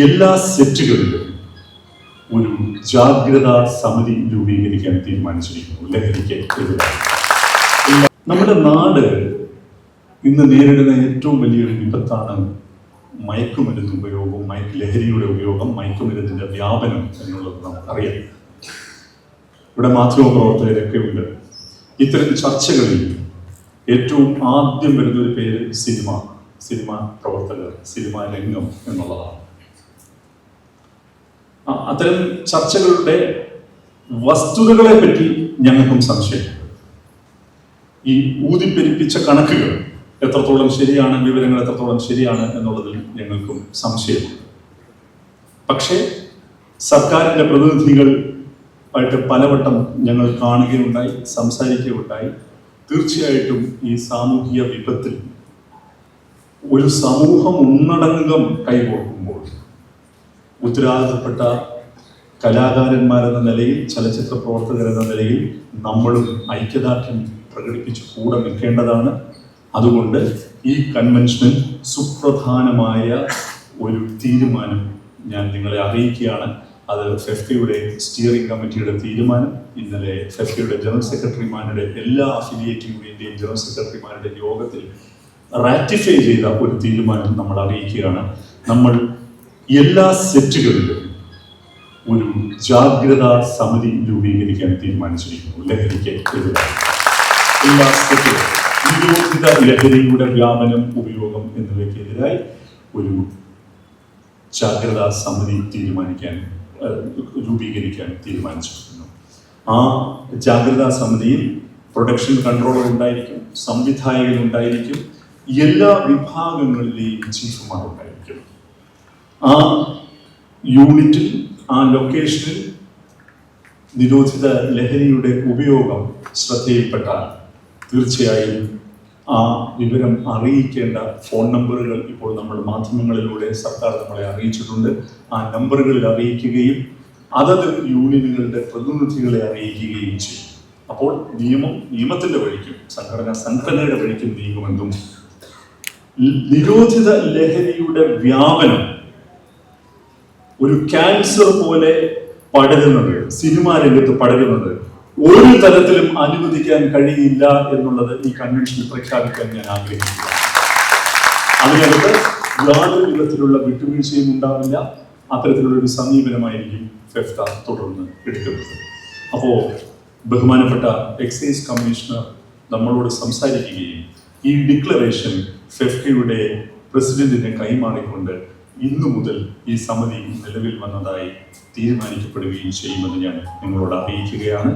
എല്ലാ സെറ്റുകളിലും ഒരു ജാഗ്രതാ സമിതി രൂപീകരിക്കാൻ തീരുമാനിച്ചിരിക്കുന്നു. ലഹരിക്ക് എതിരായി നമ്മുടെ നാട് ഇന്ന് നേരിടുന്ന ഏറ്റവും വലിയൊരു വിപത്താണ് മയക്കുമരുന്ന് ഉപയോഗം, ലഹരിയുടെ ഉപയോഗം, മയക്കുമരുന്നിന്റെ വ്യാപനം എന്നുള്ളത് നമുക്കറിയാം. ഇവിടെ മാധ്യമപ്രവർത്തകരൊക്കെ ഉണ്ട്. ഇത്തരം ചർച്ചകളിൽ ഏറ്റവും ആദ്യം വരുന്നൊരു പേര് സിനിമ പ്രവർത്തകർ, സിനിമാ രംഗം എന്നുള്ളതാണ്. അത്തരം ചർച്ചകളുടെ വസ്തുതകളെ പറ്റി ഞങ്ങൾക്കും സംശയമുണ്ട്. ഈ ഊതിപ്പെരിപ്പിച്ച കണക്കുകൾ എത്രത്തോളം ശരിയാണ്, വിവരങ്ങൾ എത്രത്തോളം ശരിയാണ് എന്നുള്ളതിൽ ഞങ്ങൾക്കും സംശയമുണ്ട്. പക്ഷേ സർക്കാരിൻ്റെ പ്രതിനിധികൾ ആയിട്ട് പലവട്ടം ഞങ്ങൾ കാണുകയുണ്ടായി, സംസാരിക്കുകയുണ്ടായി. തീർച്ചയായിട്ടും ഈ സാമൂഹിക വിപത്തിൽ ഒരു സമൂഹം ഒന്നടങ്കം കൈകോർക്കുമ്പോൾ ഉത്തരവാദിത്തപ്പെട്ട കലാകാരന്മാരെന്ന നിലയിൽ, ചലച്ചിത്ര പ്രവർത്തകരെന്ന നിലയിൽ നമ്മളും ഐക്യദാർഢ്യം പ്രകടിപ്പിച്ച് കൂടെ നിൽക്കേണ്ടതാണ്. അതുകൊണ്ട് ഈ കൺവെൻഷനിൽ സുപ്രധാനമായ ഒരു തീരുമാനം ഞാൻ നിങ്ങളെ അറിയിക്കുകയാണ്. അത് ഫെഫ്കയുടെ സ്റ്റിയറിംഗ് കമ്മിറ്റിയുടെ തീരുമാനം. ഇന്നലെ ഫെഫ്കയുടെ ജനറൽ സെക്രട്ടറിമാരുടെ, എല്ലാ അഫിലിയേറ്റ് യൂണിയന്റെയും ജനറൽ സെക്രട്ടറിമാരുടെ യോഗത്തിൽ റാറ്റിഫൈ ചെയ്ത ഒരു തീരുമാനം നമ്മൾ അറിയിക്കുകയാണ്. നമ്മൾ എല്ലാ സെറ്റുകളിലും ഒരു ജാഗ്രതാ സമിതി രൂപീകരിക്കാൻ തീരുമാനിച്ചിരിക്കുന്നു. ലഹരിക്ക് എതിരായി എല്ലാ സെറ്റുകളും നിരോധിത ലഹരിയുടെ വ്യാപനം, ഉപയോഗം എന്നിവയ്ക്കെതിരായി ഒരു ജാഗ്രതാ സമിതി രൂപീകരിക്കാൻ തീരുമാനിച്ചിരിക്കുന്നു. ആ ജാഗ്രതാ സമിതിയിൽ പ്രൊഡക്ഷൻ കൺട്രോളർ ഉണ്ടായിരിക്കും, സംവിധായകൻ ഉണ്ടായിരിക്കും, എല്ലാ വിഭാഗങ്ങളിലെയും ചീഫുമാർ ഉണ്ടായിരിക്കും. ആ യൂണിറ്റിൽ, ആ ലൊക്കേഷനിൽ നിരോധിത ലഹരിയുടെ ഉപയോഗം ശ്രദ്ധയിൽപ്പെട്ടാൽ തീർച്ചയായും ആ വിവരം അറിയിക്കേണ്ട ഫോൺ നമ്പറുകൾ ഇപ്പോൾ നമ്മൾ മാധ്യമങ്ങളിലൂടെ സർക്കാർ നമ്മളെ അറിയിച്ചിട്ടുണ്ട്. ആ നമ്പറുകളിൽ അറിയിക്കുകയും അതത് യൂണിയനുകളുടെ പ്രതിനിധികളെ അറിയിക്കുകയും ചെയ്യും. അപ്പോൾ നിയമത്തിന്റെ വഴിക്കും സംഘടനയുടെ വഴിക്കും നീങ്ങുമെന്നും നിരോധിത ലഹരിയുടെ വ്യാപനം ഒരു ക്യാൻസർ പോലെ പടരുന്നത്, സിനിമാ രംഗത്ത് പടരുന്നത് ഒരു തരത്തിലും അനുവദിക്കാൻ കഴിയില്ല എന്നുള്ളത് ഈ കൺവെൻഷനിൽ പ്രഖ്യാപിക്കാൻ ഞാൻ ആഗ്രഹിക്കുന്നു. അതിനകത്ത് യാതൊരു വിധത്തിലുള്ള വിട്ടുവീഴ്ചയും ഉണ്ടാവില്ല. അത്തരത്തിലുള്ള ഒരു സമീപനമായിരിക്കും ഫെഫ്ക തുടർന്ന് എടുക്കുന്നത്. അപ്പോൾ ബഹുമാനപ്പെട്ട എക്സൈസ് കമ്മീഷണർ നമ്മളോട് സംസാരിക്കുകയും ഈ ഡിക്ലറേഷൻ ഫെഫ്കയുടെ പ്രസിഡന്റിനെ കൈമാറിക്കൊണ്ട് ഇന്നു മുതൽ ഈ സമിതി നിലവിൽ വന്നതായി തീരുമാനിക്കപ്പെടുകയും ചെയ്യുമെന്ന് ഞാൻ നിങ്ങളോട് അറിയിക്കുകയാണ്.